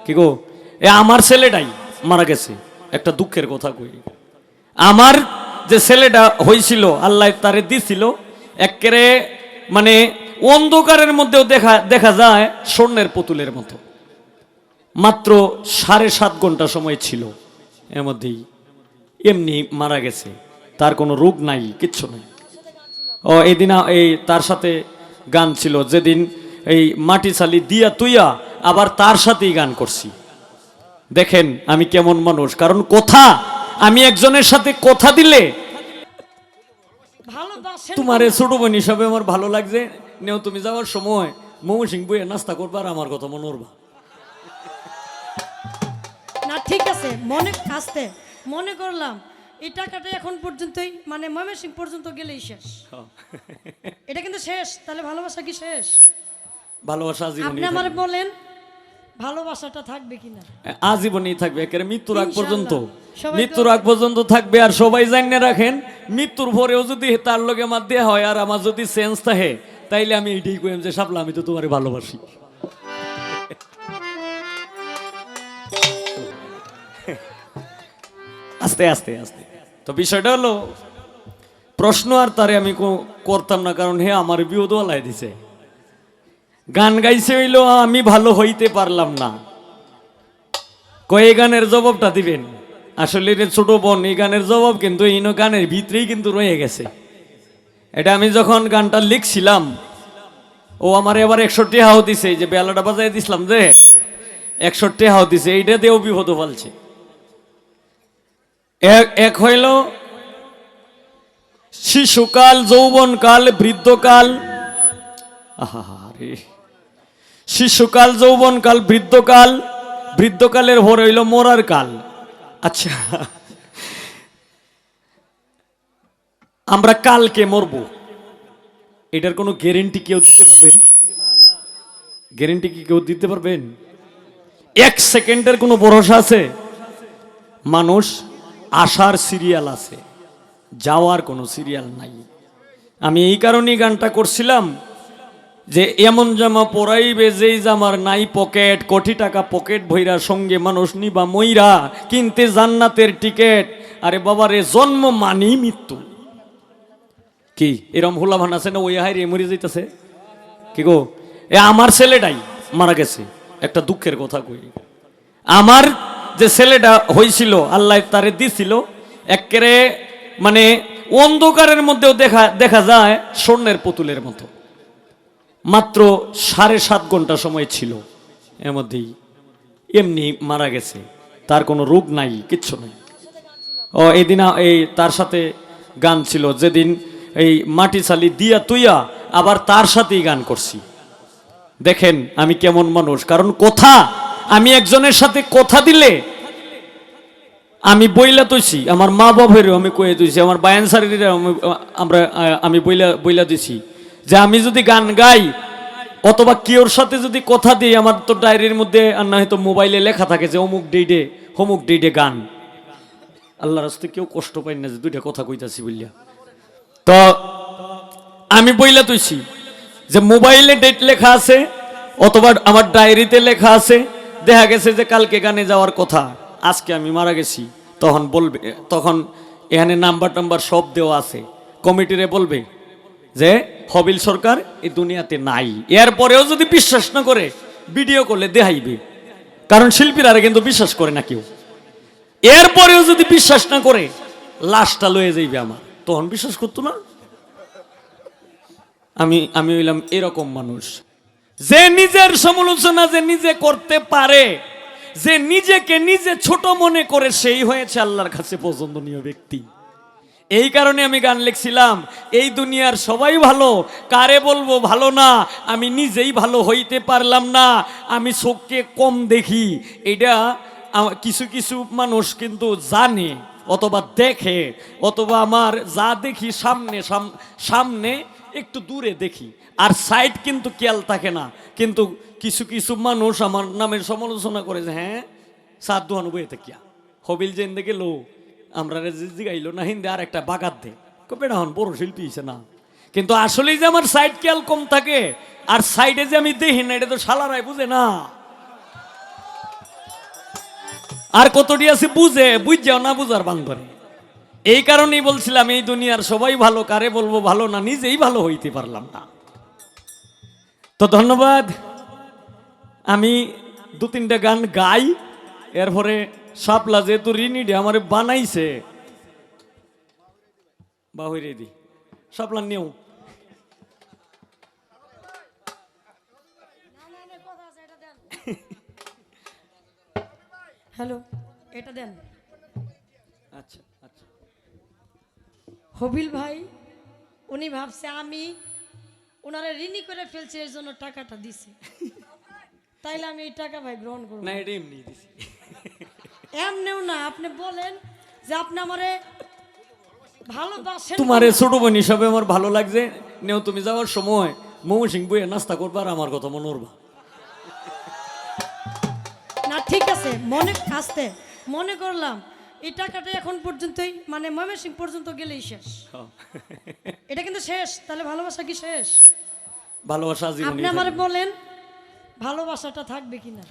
কি গো, এ আমার ছেলেটাই মারা গেছে। একটা দুঃখের কথা কই, আমার যে ছেলেটা হয়েছিল আল্লাহ তারে দিছিল একেবারে মানে অন্ধকারের মধ্যেও দেখা যায় স্বর্ণের পুতুলের মতো। মাত্র 7.5 ঘন্টা সময় ছিল, এর মধ্যেই এমনি মারা গেছে। তার কোনো রোগ নাই, কিচ্ছু নাই। ও এইদিন এই তার সাথে গান ছিল, যেদিন এই মাটি চালি দিয়া তুইয়া আবার তার সাথেই গান করছি। দেখেন আমি কেমন মানুষ, কারণ কথা, আমি একজনের সাথে কথা দিলে তোমার ছোট বোন হিসাবে আমার ভালো লাগছে। নেও তুমি যাওয়ার সময় মোমো সিং বইয়ে নাস্তা করবা আর আমার কথা মনে করবা না। ঠিক আছে, মনে আসতে মনে করলাম এই টাকাটা এখন পর্যন্তই মানে ময়মনসিংহ পর্যন্ত গেলেই শেষ। এটা কিন্তু শেষ, তাহলে ভালোবাসা কি শেষ? ভালোবাসা আজীবন আপনি আমারে বলেন ভালোবাসাটা থাকবে কিনা? আজীবনই থাকবে, একেবারে মৃত্যুর আগ পর্যন্ত। সবাই মৃত্যুর আগ পর্যন্ত থাকবে। আর সবাই জানিয়ে রাখেন, মৃত্যুর পরেও যদি তার লগে আমার দেয়া হয় আর আমার যদি চেঞ্জ থাকে, তাইলে আমি এইটাই কইম যে শাপলা আমি তো তোমারে ভালোবাসি। আস্তে আস্তে আস্তে তো বিষয়টা হলো, প্রশ্ন আর তারে আমি করতাম না, কারণ হে আমার বিয়োদ ওলাই দিছে। গান গাইছে হইলো আমি ভালো হইতে পারলাম না। কয়ে গানের জবাবটা দিবেন? আসলে রে ছোট বোন, এই গানের জবাব কিন্তু এই গানের ভিতরেই কিন্তু রয়ে গেছে। এটা আমি যখন গানটা লিখছিলাম, ও আমার এবার 61 হাও দিছে, যে বেলাটা বাজাই দিছিলাম যে 61 হাও দিছে, এইটা দিয়েও বিপদ ফেলছে। এক হইল শিশুকাল, যৌবনকাল, বৃদ্ধকাল। আহারে, শিশুকাল, যৌবনকাল, বৃদ্ধকাল, বৃদ্ধকালের পর হইল মরার কাল। আচ্ছা, আমরা কালকে মরব, এটার কোনো গ্যারেন্টি কেউ দিতে পারবেন? গ্যারেন্টি কি কেউ দিতে পারবেন? 1 সেকেন্ডের কোনো ভরসা আছে? মানুষ আসার সিরিয়াল আছে, যাওয়ার কোনো সিরিয়াল নাই। আমি এই কারণেই গানটা করছিলাম যে এমন জামা পরাইবে যেই জামার নাই পকেট, কোটি টাকা পকেট ভৈরা, সঙ্গে মানুষ নিবা মইরা, কিনতে জান্নাতের টিকেট। আরে বাবারে, জন্ম মানেই মৃত্যু। কি এরম হুলাভান আছে না? ওই হাইরে মরে যাইতেছে। কি গো, এ আমার ছেলেটাই মারা গেছে। একটা দুঃখের কথা কই, আমার যে ছেলেটা হয়েছিল আল্লাহ তারে দিছিল একেবারে মানে অন্ধকারের মধ্যেও দেখা যায় স্বর্ণের পুতুলের মতো। মাত্র 7.5 ঘন্টা সময় ছিল, এর মধ্যেই এমনি মারা গেছে। তার কোনো রোগ নাই, কিচ্ছু নাই। ও এইদিন এই তার সাথে গান ছিল, যেদিন এই মাটি চালি দিয়া তুইয়া আবার তার সাথেই গান করছি। দেখেন আমি কেমন মানুষ, কারণ কথা, আমি একজনের সাথে কথা দিলে আমি বইলা তৈছি, আমার মা বাবারও আমি কয়ে দিয়েছি, আমার বায়ান সারিরা আমি বইলা দিছি যে আমি যদি গান গাই অথবা কেউর সাথে যদি কথা দিই, আমার তো ডায়েরির মধ্যে আর না হয়তো মোবাইলে লেখা থাকে যে অমুক ডেটে হমুক ডেটে গান। আল্লাহর রাস্তায় কেউ কষ্ট পাই না যে দুইটা কথা কইতাছি বললিয়া। তো আমি বইলা তৈছি যে মোবাইলে ডেট লেখা আছে অথবা আমার ডায়েরিতে লেখা আছে। দেখা গেছে যে কালকে গানে যাওয়ার কথা, আজকে আমি মারা গেছি, তখন বলবে, তখন এখানে নাম্বার টাম্বার সব দেওয়া আছে, কমিটিরে বলবে যে হবিল সরকার এই দুনিয়াতে নাই। এরপরেও যদি বিশ্বাস না করে ভিডিও করলে দেখাইবে, কারণ শিল্পীরা কিন্তু বিশ্বাস করে না কেউ। এরপরেও যদি বিশ্বাস না করে লাশটা লয়ে যাইবে আমার, তখন বিশ্বাস করতো না। আমি হইলাম এরকম মানুষ, যে নিজের সমালোচনা যে নিজে করতে পারে, যে নিজেকে নিজে ছোট মনে করে, সেই হয়েছে আল্লাহর কাছে পছন্দনীয় ব্যক্তি। এই কারণে আমি গান লিখছিলাম, এই দুনিয়ার সবাই ভালো, কারে বলবো ভালো না, আমি নিজেই ভালো হইতে পারলাম না, আমি চোখকে কম দেখি। এটা কিছু কিছু মানুষ কিন্তু জানে অথবা দেখে, অথবা আমার যা দেখি সামনে সামনে একটু দূরে দেখি, আর সাইড কিন্তু খেয়াল থাকে না। কিন্তু কিছু কিছু মানুষ আমার নামের সমালোচনা করে যে হ্যাঁ সাত দোহানো বইয়ে থাকিয়া হবিল জেন দেখে লো আমরা জিগাইলো না হিন্দে আর একটা বাগাত দে বেটা হন বড় শিল্পী হিসে না। কিন্তু আসলেই যে আমার সাইড খেয়াল কম থাকে আর সাইডে যে আমি দেখি না, এটা তো শালারাই বুঝে না। আর কতটি আছে বুঝাও না বুঝার বান ধরে। এই কারণেই বলছিলাম এই দুনিয়ার সবাই ভালো, কারে বলবো ভালো না, নিজেই ভালো হইতে পারলাম না। তো ধন্যবাদ। আমি 2-3টা গান গাই, এরপরে শাপলা যেহেতু রিনিডে আমারে বানাইছে বাহুরে দি শাপলা নিও। হ্যালো, এটা দেন। আচ্ছা আচ্ছা। হবিল ভাই উনি ভাবছে আমি ওনারা ঋণী করে ফেলছি, এর জন্য টাকাটা দিছি। তাইলে আমি এই টাকা ভাই গ্রহণ করব না, এটা এমনি দিছি। এমনিও না, আপনি বলেন যে আপনি আমারে ভালোবাসেন। তোমারে ছোট বোন হিসাবে আমার ভালো লাগছে। নেও, তুমি যাওয়ার সময় মোমো সিং বইয়ে নাস্তা করবা আর আমার কথা মনে করবা। না ঠিক আছে, মনে আসতে মনে করলাম এই টাকাটা এখন পর্যন্তই মানে ময়মনসিংহ পর্যন্ত গেলেই শেষ। এটা কিন্তু শেষ, তাহলে ভালোবাসা কি শেষ? ভালোবাসা আজীবনই আপনি আমারে বলেন ভালোবাসাটা থাকবে কিনা?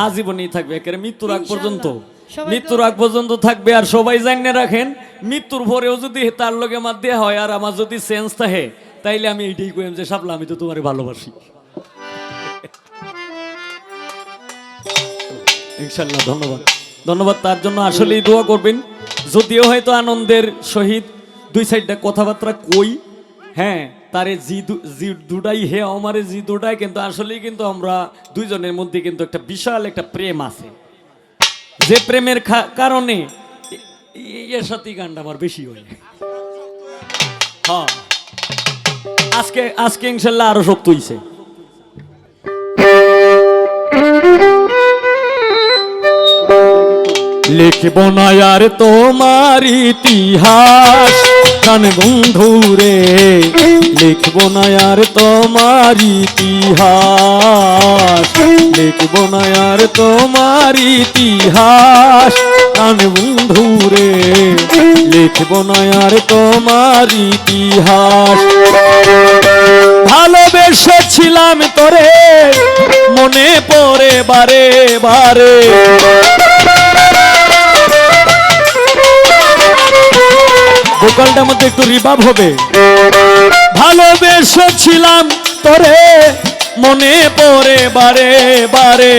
আজীবনই থাকবে, একেবারে মৃত্যুর আগ পর্যন্ত। ইনশাআল্লাহ। সবাই মৃত্যুর আগ পর্যন্ত থাকবে। আর সবাই জানিয়ে রাখেন, মৃত্যুর পরেও যদি তার লগে আমার দেয়া হয় আর আমার যদি সেন্স থাকে, তাইলে আমি এইটাই কইম যে শাপলা আমি তো তোমারে ভালোবাসি। ইনশাল্লাহ। ধন্যবাদ ধন্যবাদ। তার জন্য আসলেই দোয়া করবেন। যদিও হয়তো আনন্দের সহিত 2 সাইডটা কথাবার্তা কই, হ্যাঁ, তারে জি দুটাই হে আমারে জি দুটাই, কিন্তু আসলেই কিন্তু আমরা দুইজনের মধ্যে কিন্তু একটা বিশাল একটা প্রেম আছে, যে প্রেমের কারণে এর সাথে গানটা আমার বেশি হয়। হ্যাঁ, আজকে ইনশাল্লাহ আরো শক্ত হইছে। লিখব না আর তোমার ইতিহাস প্রাণ বন্ধু রে, লিখব না আর তোমার ইতিহাস, লিখব না আর তোমার ইতিহাস প্রাণ বন্ধু রে, লিখব না আর তোমার ইতিহাস। ভালোবেসেছিলাম তোরে মনে পড়ে বারে বারে, ভোকালটার মধ্যে একটু রিভাব হবে। ভালোবেসেছিলাম তোরে মনে পড়ে বারে বারে,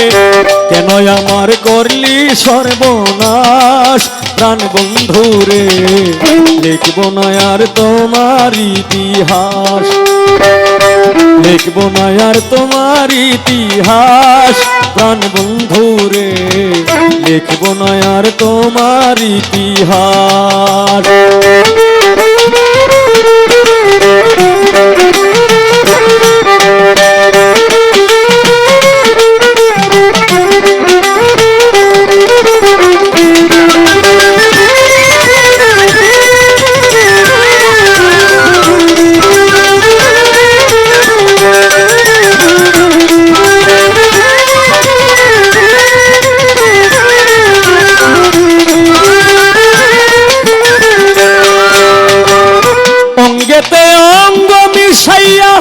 কেন আমার করলি সর্বনাশ প্রাণ বন্ধু রে, লিখব না আর তোমার ইতিহাস, লিখব না আর তোমার ইতিহাস প্রাণ বন্ধু রে, লিখব না আর তোমার ইতিহাস। অঙ্গেতে অঙ্গ মিশাইয়া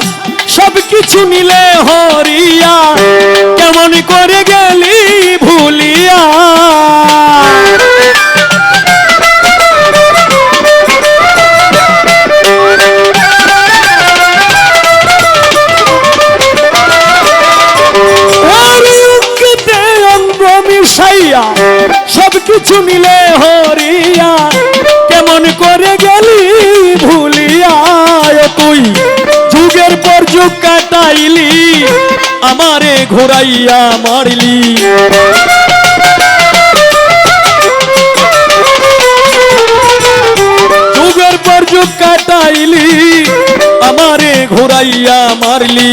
সব কিছু নিলে হরিয়া, কেমন করে গেলি ভুলিয়া, অঙ্গেতে অঙ্গ মিশাইয়া সব কিছু নিলে হরিয়া, কেমন করে গেলি ভুলিয়া, তুই যুগের পর যুগ কাটাইলি আমারে ঘোরাইয়া মারলি, যুগের পর যুগ কাটাইলি আমারে ঘোরাইয়া মারলি,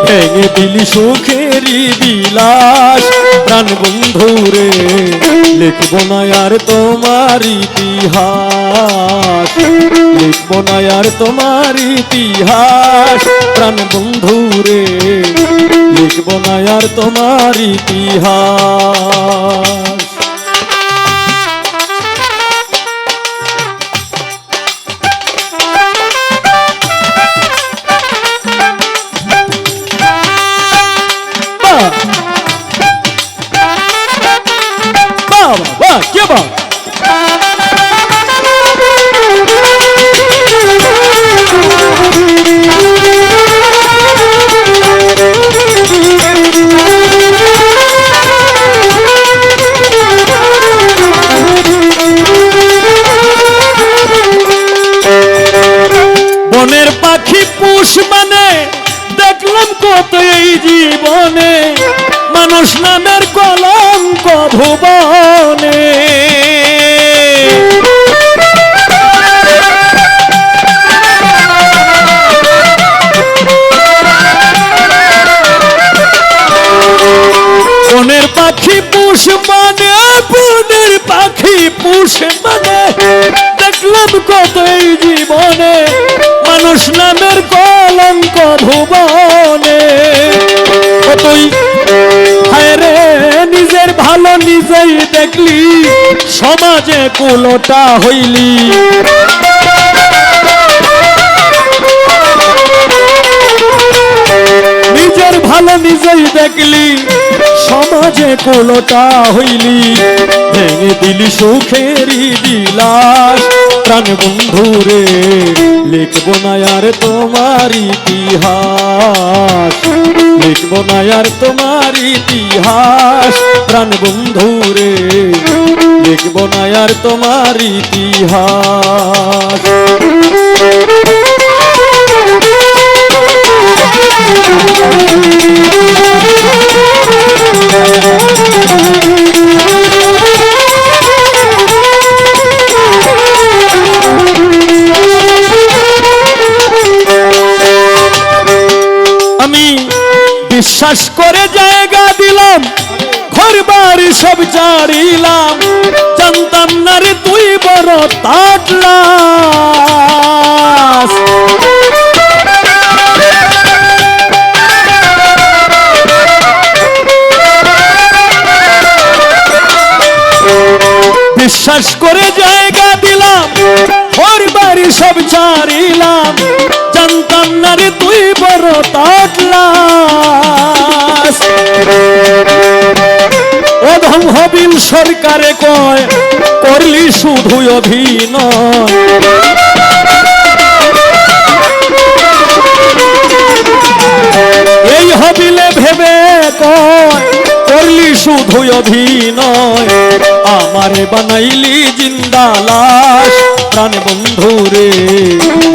ভেঙে দিলি সুখেরি বিলাস প্রাণ বন্ধু রে, লিখব না আর তোমার ইতিহাস, লিখব না আর তোমার ইতিহাস প্রাণ বন্ধু রে, লিখব না আর তোমার ইতিহাস। বাহ বাহ কে বাহ বনের পাখি পুষ মানে দেখলাম কত এই জীবনে মানুষ নামের কলঙ্ক ভুবনে বনের পাখি পুষ মানে বনের পাখি পুষ মানে দেখলাম কত এই জীবনে মানুষ নামের কলঙ্ক ভুবনে কতই হায় রে নিজের ভালো নিজেই দেখলি সমাজে কুলোটা হইলি নিজের ভালো নিজেই দেখলি সমাজে কুলোটা হইলি ভেঙে দিলি সুখেরই বিলাস প্রাণ বন্ধুরে লিখব না আর তোমার ইতিহাস লিখব না আর তোমার ইতিহাস প্রাণ বন্ধুরে লিখব না আর তোমার ইতিহাস আমি বিশ্বাস করে জায়গা দিলাম ঘর বাড়ি সব ছাড়িলাম জানতাম না রে তুই বড় তাটলাস বিশ্বাস করে জায়গা দিলাম ঘর বাড়ি সব ছাড়িলাম জানতাম না রে তুই বড় তাটলাস অধম হবিল সরকারে কয় করলি শুধু অভিনয় এই হবিলে ভেবে কয় করলি শুধু অভিনয় আমারে বানাইলি জিন্দা লাশ প্রাণ বন্ধুরে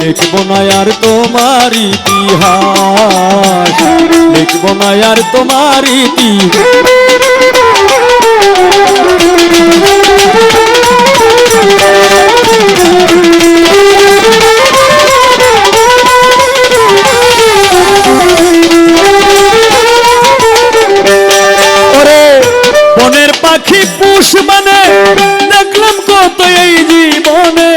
লিখব না আর তোমার ইতিহাস লিখব না আর তোমার ইতিহাস বনের পাখি পুষ মানে দেখলাম কত এই জীবনে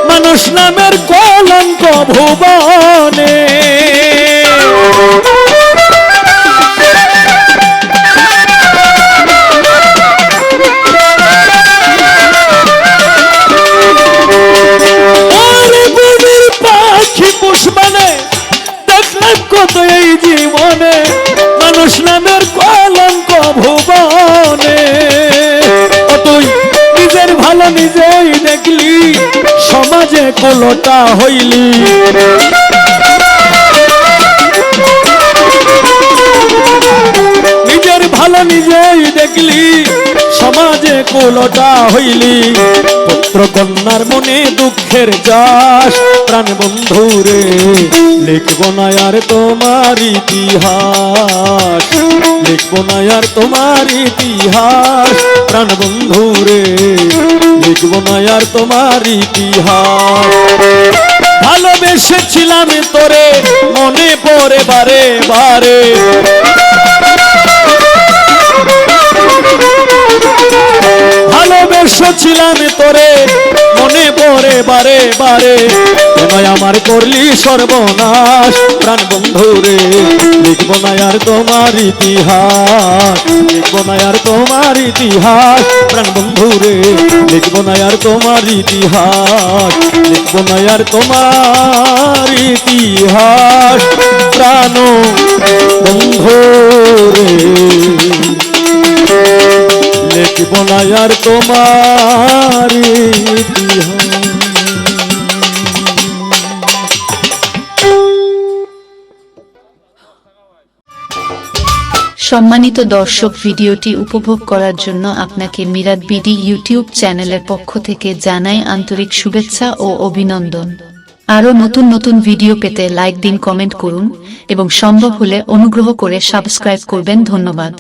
মানুষ নামের কলঙ্ক ভুবনে বনের পাখি পুষ মানে দেখলাম কত এই জীবনে মানুষ নামের কলঙ্ক ভুবনে তুই নিজের ভালো নিজেই দেখলি সমাজে কুলোটা হইলি নিজের ভালো নিজেই দেখলি সমাজে কুলোটা হইলি পুত্র কন্যার মনে দুঃখের চাষ প্রাণ বন্ধুরে লিখব না আর তোমার ইতিহাস লিখব না আর তোমার ইতিহাস প্রাণ বন্ধুরে লিখব না আর তোমার ইতিহাস ভালোবেসেছিলাম তোরে মনে পড়ে বারে বারে ভালোবেসেছিলাম তোরে মনে পড়ে বারে বারে কেন আমার করলি সর্বনাশ প্রাণ বন্ধুরে লিখব না আর তোমার ইতিহাস লিখব না আর তোমার ইতিহাস প্রাণ বন্ধুরে লিখব না আর তোমার ইতিহাস লিখব না আর তোমার ইতিহাস প্রাণ বন্ধুরে লিখব লিখব না আর তোমার ইতিহাস। সম্মানিত দর্শক, ভিডিওটি উপভোগ করার জন্য আপনাকে মিরাদ বিডি ইউটিউব চ্যানেলের পক্ষ থেকে জানাই আন্তরিক শুভেচ্ছা ও অভিনন্দন। আরও নতুন নতুন ভিডিও পেতে লাইক দিন, কমেন্ট করুন এবং সম্ভব হলে অনুগ্রহ করে সাবস্ক্রাইব করবেন। ধন্যবাদ।